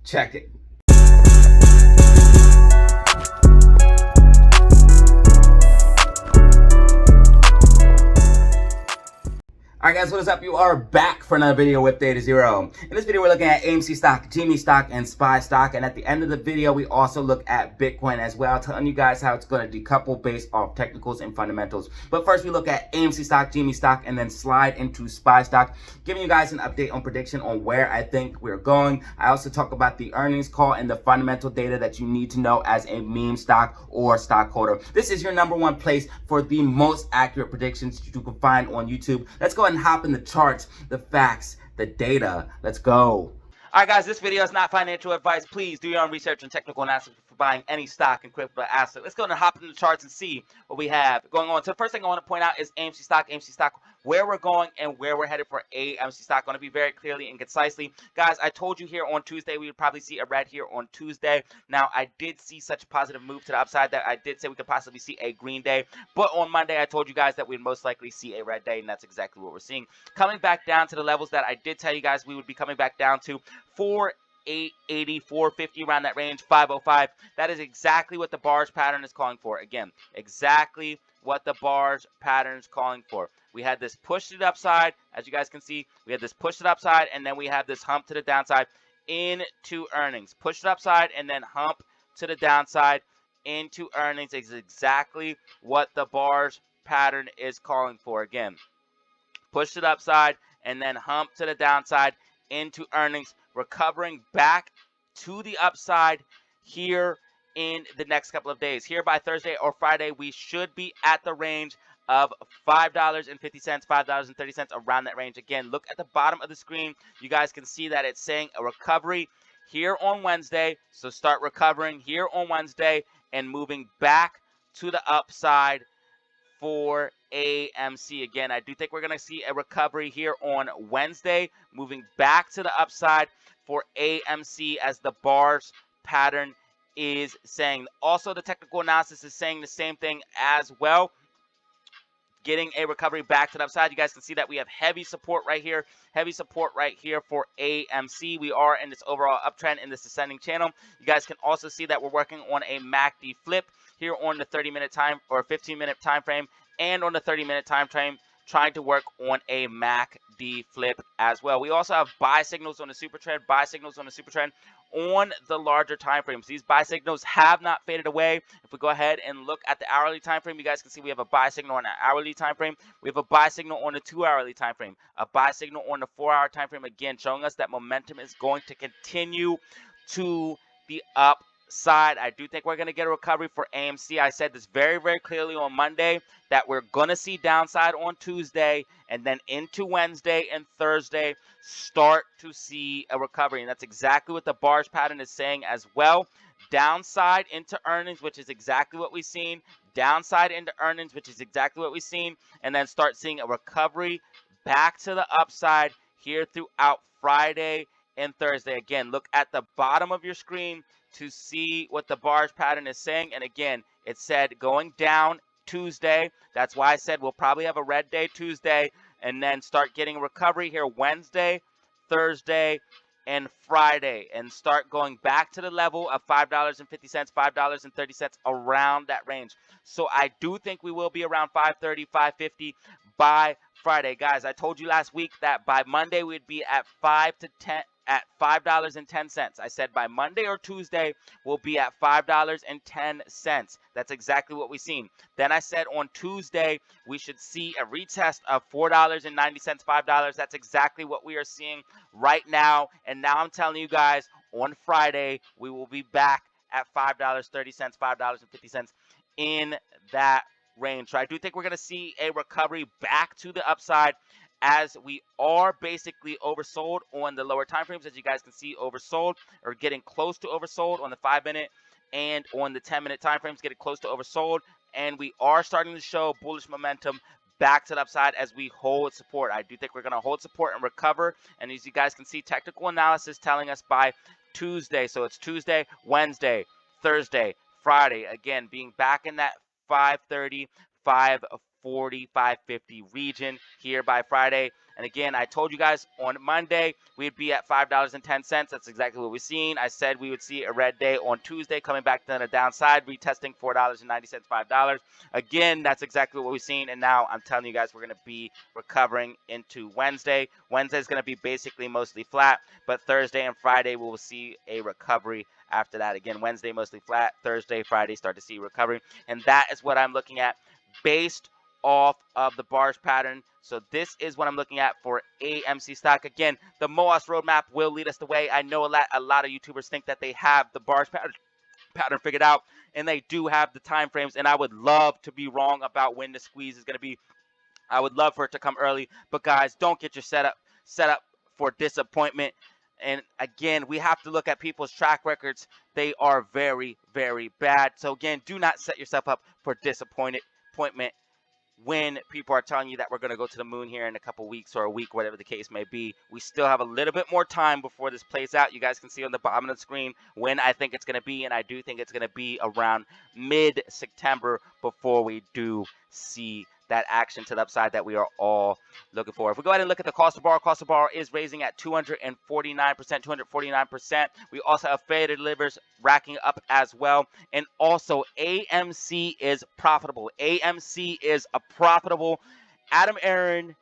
Check it. Alright guys, what is up? You are back for another video with Data Zero. In this video, we're looking at AMC stock, GME stock, and SPY stock. And at the end of the video, we also look at Bitcoin as well, telling you guys how it's going to decouple based off technicals and fundamentals. But first, we look at AMC stock, GME stock, and then slide into SPY stock, giving you guys an update on prediction on where I think we're going. I also talk about the earnings call and the fundamental data that you need to know as a meme stock or stockholder. This is your #1 place for the most accurate predictions you can find on YouTube. Let's go ahead and hop in the charts, the facts, the data. Let's go. Alright guys, this video is not financial advice. Please do your own research and technical analysis for buying any stock and crypto asset. Let's go and hop into the charts and see what we have going on. So the first thing I want to point out is AMC stock, where we're going and where we're headed for AMC stock. Going to be very clearly and concisely. Guys, I told you here on Tuesday we would probably see a red here on Tuesday. Now, I did see such a positive move to the upside that I did say we could possibly see a green day. But on Monday, I told you guys that we'd most likely see a red day, and that's exactly what we're seeing. Coming back down to the levels that I did tell you guys we would be coming back down to, 480, 450, around that range, 505. That is exactly what the bars pattern is calling for. Again, exactly what the bars pattern is calling for. We had this push to the upside, as you guys can see. We had this push to the upside, and then we have this hump to the downside into earnings. Push to the upside, and then hump to the downside into earnings is exactly what the bars pattern is calling for. Again, push to the upside, and then hump to the downside into earnings, recovering back to the upside here in the next couple of days. Here by Thursday or Friday, we should be at the range of $5.50, $5.30, around that range. Again, look at the bottom of the screen. You guys can see that it's saying a recovery here on Wednesday. So start recovering here on Wednesday and moving back to the upside for AMC. Again, I do think we're going to see a recovery here on Wednesday, moving back to the upside for AMC as the bars pattern is saying. Also, the technical analysis is saying the same thing as well, getting a recovery back to the upside. You guys can see that we have heavy support right here for AMC. We are in this overall uptrend in this ascending channel. You guys can also see that we're working on a MACD flip here on the 30-minute time or 15-minute time frame, and on the 30-minute time frame, trying to work on a MACD flip as well. We also have buy signals on the super trend, on the larger time frames. These buy signals have not faded away. If we go ahead and look at the hourly time frame, you guys can see we have a buy signal on the hourly time frame. We have a buy signal on the 2-hourly time frame, a buy signal on the 4-hour time frame, again showing us that momentum is going to continue to the upside. I do think we're going to get a recovery for AMC. I said this very, very clearly on Monday that we're going to see downside on Tuesday, and then into Wednesday and Thursday start to see a recovery. And that's exactly what the bars pattern is saying as well. Downside into earnings, which is exactly what we've seen. Downside into earnings, which is exactly what we've seen. And then start seeing a recovery back to the upside here throughout Friday and Thursday. Again, look at the bottom of your screen to see what the bars pattern is saying. And again, it said going down Tuesday. That's why I said we'll probably have a red day Tuesday, and then start getting recovery here Wednesday, Thursday, and Friday, and start going back to the level of $5.50, $5.30, around that range. So I do think we will be around $5.30, $5.50 by Friday. Guys, I told you last week that by Monday we'd be at $5.10. I said by Monday or Tuesday we'll be at $5.10. That's exactly what we've seen. Then I said on Tuesday we should see a retest of $4.90, $5. That's exactly what we are seeing right now. And now I'm telling you guys, on Friday we will be back at $5.30, $5.50 in that range. So I do think we're going to see a recovery back to the upside, as we are basically oversold on the lower time frames. As you guys can see, oversold, or getting close to oversold on the 5-minute and on the 10-minute time frames, getting close to oversold. And we are starting to show bullish momentum back to the upside as we hold support. I do think we're going to hold support and recover. And as you guys can see, technical analysis telling us by Tuesday. So it's Tuesday, Wednesday, Thursday, Friday. Again, being back in that 5:30, 540-550 region here by Friday. And again, I told you guys on Monday we'd be at $5.10. That's exactly what we're seeing. I said we would see a red day on Tuesday, coming back to the downside, retesting $4.90, $5. Again, that's exactly what we're seeing. And now I'm telling you guys we're going to be recovering into Wednesday. Wednesday is going to be basically mostly flat, but Thursday and Friday we will see a recovery after that. Again, Wednesday mostly flat, Thursday, Friday start to see recovery. And that is what I'm looking at based off of the bars pattern. So this is what I'm looking at for AMC stock. Again, the Moass roadmap will lead us the way. I know a lot of YouTubers think that they have the bars pattern figured out, and they do have the time frames, and I would love to be wrong about when the squeeze is going to be. I would love for it to come early, but guys, don't get your set up for disappointment. And again, we have to look at people's track records. They are very, very bad. So again, do not set yourself up for disappointment when people are telling you that we're going to go to the moon here in a couple weeks or a week, whatever the case may be. We still have a little bit more time before this plays out. You guys can see on the bottom of the screen when I think it's going to be, and I do think it's going to be around mid-September before we do see that action to the upside that we are all looking for. If we go ahead and look at the cost of borrow is raising at 249%. We also have faded livers racking up as well. And also AMC is profitable. AMC is a profitable. Adam Aaron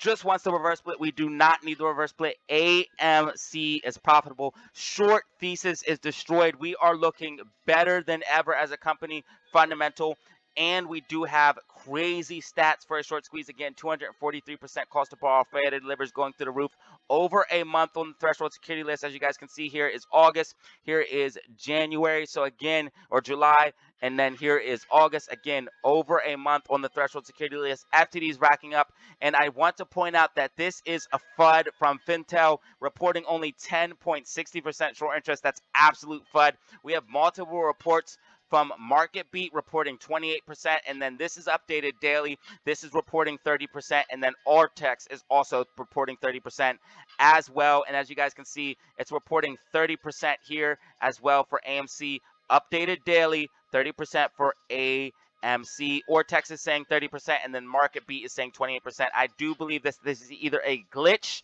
just wants the reverse split. We do not need the reverse split. AMC is profitable. Short thesis is destroyed. We are looking better than ever as a company, fundamental. And we do have crazy stats for a short squeeze. Again, 243% cost to borrow. Faded livers going through the roof. Over a month on the threshold security list. As you guys can see, here is August. Here is January. So again, or July. And then here is August. Again, over a month on the threshold security list. FTDs racking up. And I want to point out that this is a FUD from Fintel, reporting only 10.60% short interest. That's absolute FUD. We have multiple reports from Market Beat reporting 28%, and then this is updated daily. This is reporting 30%, and then Artex is also reporting 30% as well. And as you guys can see, it's reporting 30% here as well for AMC, updated daily, 30% for AMC. Artex is saying 30%, and then Market Beat is saying 28%. I do believe this is either a glitch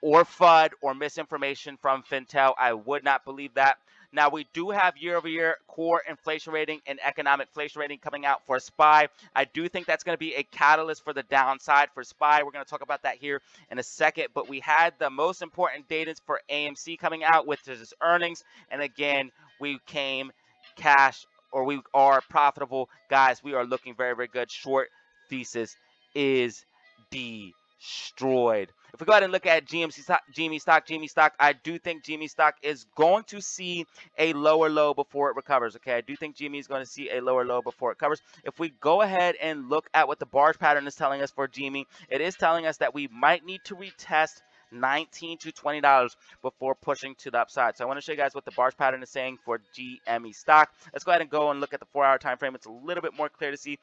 or FUD or misinformation from Fintel. I would not believe that. Now, we do have year-over-year core inflation rating and economic inflation rating coming out for SPY. I do think that's going to be a catalyst for the downside for SPY. We're going to talk about that here in a second. But we had the most important data for AMC coming out, which is earnings. And again, we came cash, or we are profitable. Guys, we are looking very, very good. Short thesis is destroyed. If we go ahead and look at GME stock, I do think GME stock is going to see a lower low before it recovers. Okay, I do think GME is going to see a lower low before it covers. If we go ahead and look at what the bars pattern is telling us for GME, it is telling us that we might need to retest $19 to $20 before pushing to the upside. So I want to show you guys what the bars pattern is saying for GME stock. Let's go ahead and go and look at the 4-hour time frame. It's a little bit more clear to see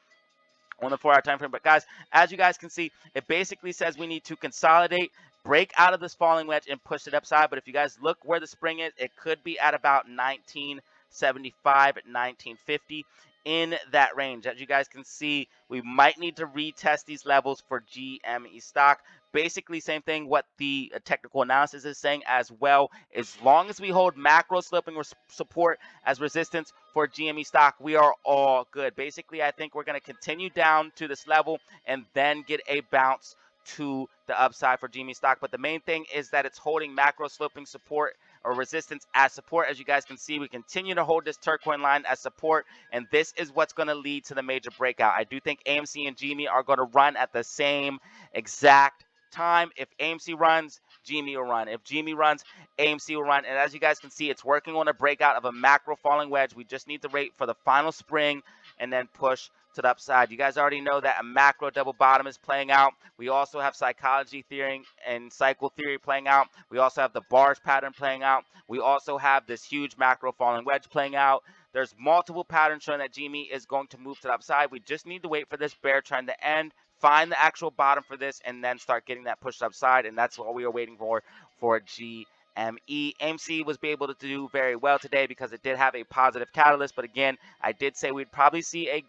on the 4-hour time frame. But guys, as you guys can see, it basically says we need to consolidate, break out of this falling wedge, and push it upside. But if you guys look where the spring is, it could be at about 1975, 1950 in that range. As you guys can see, we might need to retest these levels for GME stock. Basically, same thing what the technical analysis is saying as well. As long as we hold macro sloping support as resistance for GME stock, we are all good. Basically, I think we're going to continue down to this level and then get a bounce to the upside for GME stock. But the main thing is that it's holding macro sloping support or resistance as support. As you guys can see, we continue to hold this turquoise line as support, and this is what's going to lead to the major breakout. I do think AMC and GME are going to run at the same exact time. If AMC runs, GME will run. If GME runs, AMC will run. And as you guys can see, it's working on a breakout of a macro falling wedge. We just need to wait for the final spring and then push to the upside. You guys already know that a macro double bottom is playing out. We also have psychology theory and cycle theory playing out. We also have the bars pattern playing out. We also have this huge macro falling wedge playing out. There's multiple patterns showing that GME is going to move to the upside. We just need to wait for this bear trend to end, find the actual bottom for this, and then start getting that pushed upside. And that's what we are waiting for GME. AMC was able to do very well today because it did have a positive catalyst. But again, I did say we'd probably see a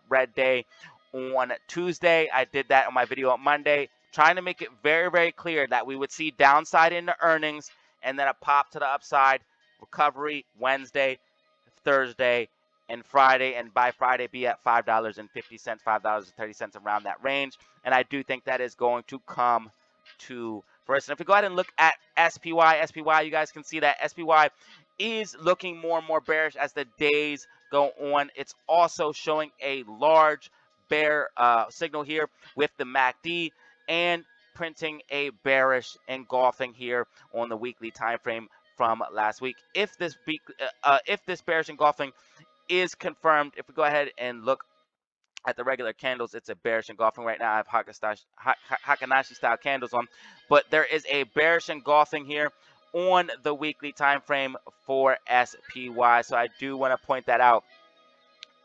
red day on Tuesday. I did that on my video on Monday, trying to make it very, very clear that we would see downside in the earnings and then a pop to the upside, recovery Wednesday, Thursday, and Friday, and by Friday be at $5.50, $5.30, around that range. And I do think that is going to come to fruition. If we go ahead and look at SPY, you guys can see that SPY is looking more and more bearish as the days go on. It's also showing a large bear signal here with the MACD and printing a bearish engulfing here on the weekly time frame from last week. If this bearish engulfing is confirmed, if we go ahead and look at the regular candles, it's a bearish engulfing right now. I have Hakanashi style candles on, but there is a bearish engulfing here on the weekly time frame for SPY. So I do want to point that out.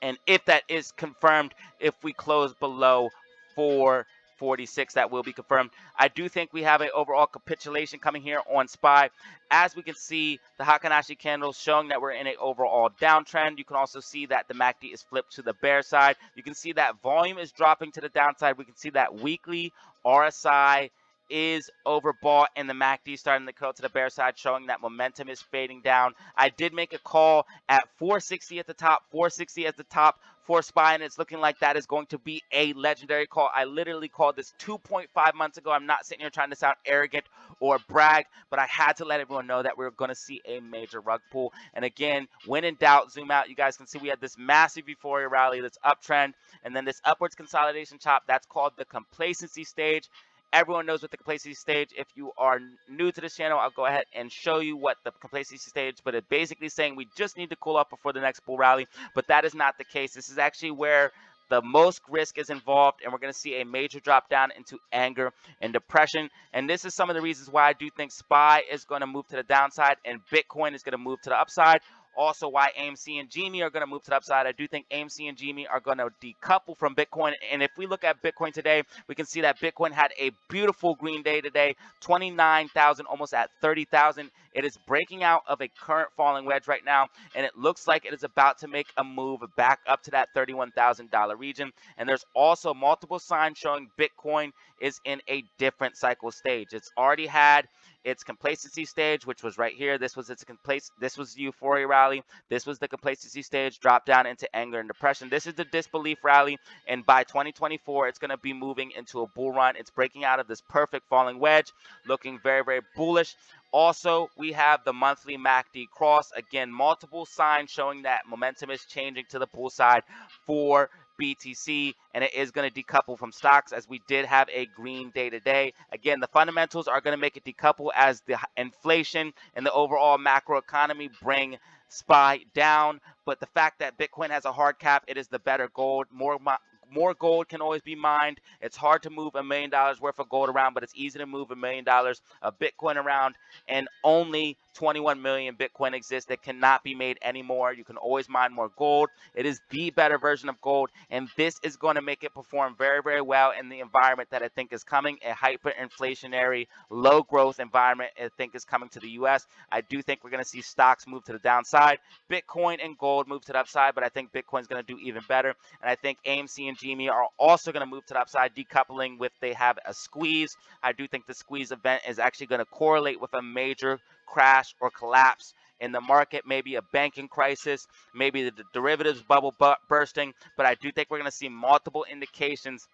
And if that is confirmed, if we close below 446, that will be confirmed. I do think we have an overall capitulation coming here on SPY. As we can see, the Hakanashi candles showing that we're in an overall downtrend. You can also see that the MACD is flipped to the bear side. You can see that volume is dropping to the downside. We can see that weekly RSI is overbought and the MACD starting to curl to the bear side, showing that momentum is fading down. I did make a call at 460 at the top, 460 at the top for SPY, and it's looking like that is going to be a legendary call. I literally called this 2.5 months ago. I'm not sitting here trying to sound arrogant or brag, but I had to let everyone know that we're going to see a major rug pull. And again, when in doubt, zoom out. You guys can see we had this massive euphoria rally, this uptrend, and then this upwards consolidation chop. That's called the complacency stage. Everyone knows what the complacency stage. If you are new to this channel, I'll go ahead and show you what the complacency stage, but it's basically saying we just need to cool off before the next bull rally, but that is not the case. This is actually where the most risk is involved, and we're going to see a major drop down into anger and depression. And this is some of the reasons why I do think SPY is going to move to the downside and Bitcoin is going to move to the upside. Also, why AMC and GME are going to move to the upside. I do think AMC and GME are going to decouple from Bitcoin. And if we look at Bitcoin today, we can see that Bitcoin had a beautiful green day today, 29,000, almost at 30,000. It is breaking out of a current falling wedge right now, and it looks like it is about to make a move back up to that $31,000 region. And there's also multiple signs showing Bitcoin is in a different cycle stage. It's already had its complacency stage, which was right here. This was the euphoria rally. This was the complacency stage, drop down into anger and depression. This is the disbelief rally, and by 2024, it's going to be moving into a bull run. It's breaking out of this perfect falling wedge, looking very, very bullish. Also, we have the monthly MACD cross. Again, multiple signs showing that momentum is changing to the bull side for BTC, and it is going to decouple from stocks, as we did have a green day today. Again, the fundamentals are going to make it decouple as the inflation and the overall macro economy bring SPY down. But the fact that Bitcoin has a hard cap, it is the better gold. More gold can always be mined. It's hard to move $1 million worth of gold around, but it's easy to move $1 million of Bitcoin around, and only 21 million Bitcoin exists that cannot be made anymore. You can always mine more gold. It is the better version of gold, and this is going to make it perform very, very well in the environment that I think is coming, a hyperinflationary, low growth environment I think is coming to the US. I do think we're going to see stocks move to the downside, Bitcoin and gold move to the upside, but I think Bitcoin's going to do even better, and I think AMC and GME are also going to move to the upside, decoupling with they have a squeeze. I do think the squeeze event is actually going to correlate with a major crash or collapse in the market, maybe a banking crisis, maybe the derivatives bubble bursting, but I do think we're going to see multiple indications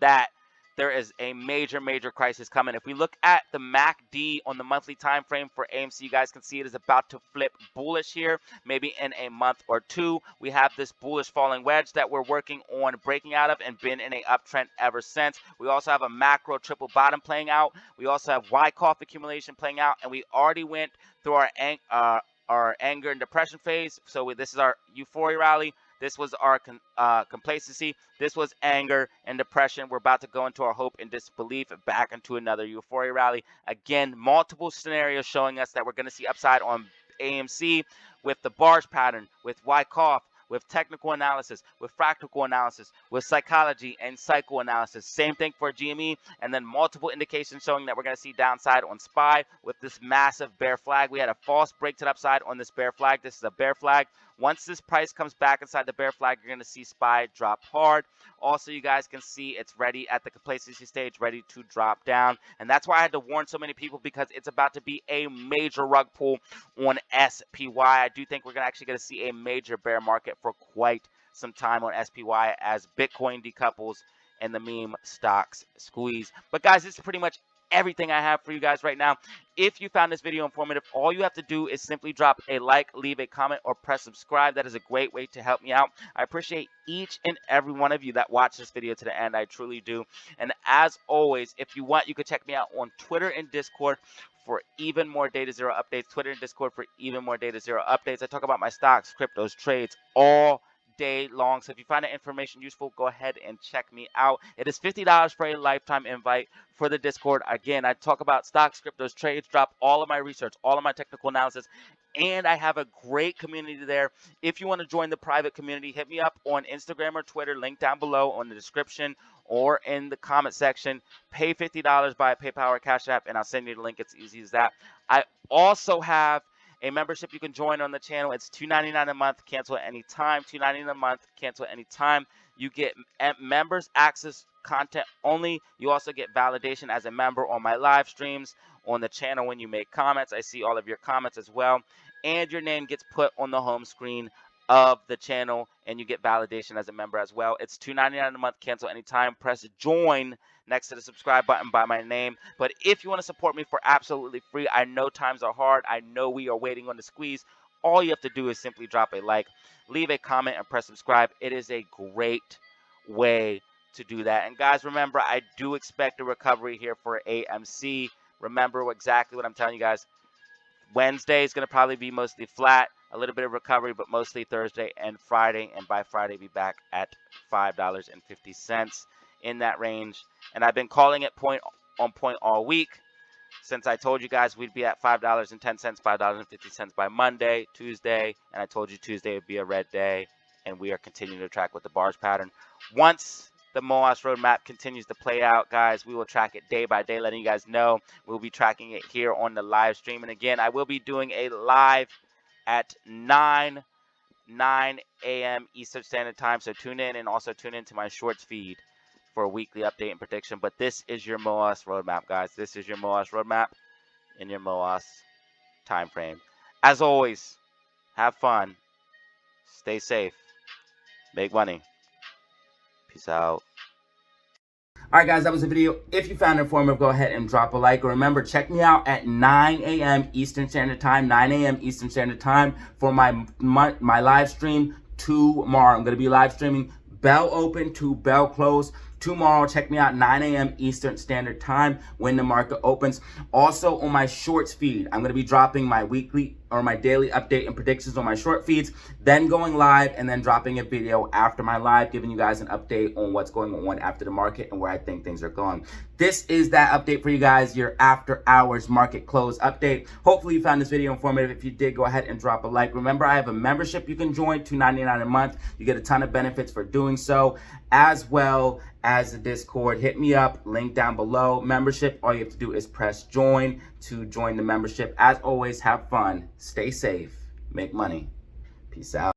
that there is a major crisis coming. If we look at the MACD on the monthly time frame for AMC, you guys can see it is about to flip bullish here, maybe in a month or two. We have this bullish falling wedge that we're working on breaking out of and been in a uptrend ever since. We also have a macro triple bottom playing out. We also have Wyckoff accumulation playing out, and we already went through our anger and depression phase. So this is our euphoria rally. This was our complacency. This was anger and depression. We're about to go into our hope and disbelief, back into another euphoria rally. Again, multiple scenarios showing us that we're going to see upside on AMC with the barge pattern, with Wyckoff, with technical analysis, with fractal analysis, with psychology and psychoanalysis. Same thing for GME, and then multiple indications showing that we're going to see downside on SPY with this massive bear flag. We had a false break to the upside on this bear flag. This is a bear flag. Once this price comes back inside the bear flag, you're going to see SPY drop hard. Also, you guys can see it's ready at the complacency stage, ready to drop down. And that's why I had to warn so many people, because it's about to be a major rug pull on SPY. I do think we're actually going to see a major bear market for quite some time on SPY as Bitcoin decouples and the meme stocks squeeze. But guys, this is pretty much everything I have for you guys right now. If you found this video informative, all you have to do is simply drop a like, leave a comment, or press subscribe. That is a great way to help me out. I appreciate each and every one of you that watched this video to the end. I truly do. And as always, if you want, you can check me out on Twitter and Discord for even more Data Zero updates. Twitter and Discord for even more Data Zero updates. I talk about my stocks, cryptos, trades, all day long. So if you find that information useful, go ahead and check me out. It is $50 for a lifetime invite for the Discord. Again, I talk about stocks, cryptos, trades, drop all of my research, all of my technical analysis, and I have a great community there. If you want to join the private community, hit me up on Instagram or Twitter, link down below on the description or in the comment section. Pay $50 by PayPal or Cash App, and I'll send you the link. It's easy as that. I also have a membership you can join on the channel. It's $2.99 a month, cancel at any time. $2.99 a month, cancel at any time. You get members access content only. You also get validation as a member on my live streams on the channel when you make comments. I see all of your comments as well. And your name gets put on the home screen of the channel, and you get validation as a member as well. It's $2.99 a month, cancel anytime. Press join next to the subscribe button by my name. But if you want to support me for absolutely free, I know times are hard. I know we are waiting on the squeeze. All you have to do is simply drop a like, leave a comment, and press subscribe. It is a great way to do that. And guys, remember, I do expect a recovery here for AMC. Remember exactly what I'm telling you guys. Wednesday is going to probably be mostly flat, a little bit of recovery, but mostly Thursday and Friday. And by Friday, be back at $5.50 in that range. And I've been calling it point on point all week since I told you guys we'd be at $5.10, $5.50 by Monday, Tuesday. And I told you Tuesday would be a red day. And we are continuing to track with the bars pattern. Once the Moass roadmap continues to play out, guys, we will track it day by day, letting you guys know. We'll be tracking it here on the live stream. And again, I will be doing a live at 9 a.m. Eastern Standard Time. So tune in, and also tune into my shorts feed for a weekly update and prediction. But this is your Moass roadmap, guys. This is your Moass roadmap in your Moass time frame. As always, have fun, stay safe, make money. Peace out. Alright guys, that was the video. If you found it informative, go ahead and drop a like. Or remember, check me out at 9 a.m. Eastern Standard Time, 9 a.m. Eastern Standard Time for my live stream tomorrow. I'm going to be live streaming bell open to bell close tomorrow. Check me out 9 a.m. Eastern Standard Time when the market opens. Also on my shorts feed, I'm going to be dropping my weekly or my daily update and predictions on my short feeds, then going live and then dropping a video after my live, giving you guys an update on what's going on after the market and where I think things are going. This is that update for you guys, your after hours market close update. Hopefully you found this video informative. If you did, go ahead and drop a like. Remember, I have a membership you can join, $2.99 a month. You get a ton of benefits for doing so, as well as the Discord. Hit me up, link down below. Membership, all you have to do is press join to join the membership. As always, have fun, stay safe, make money. Peace out.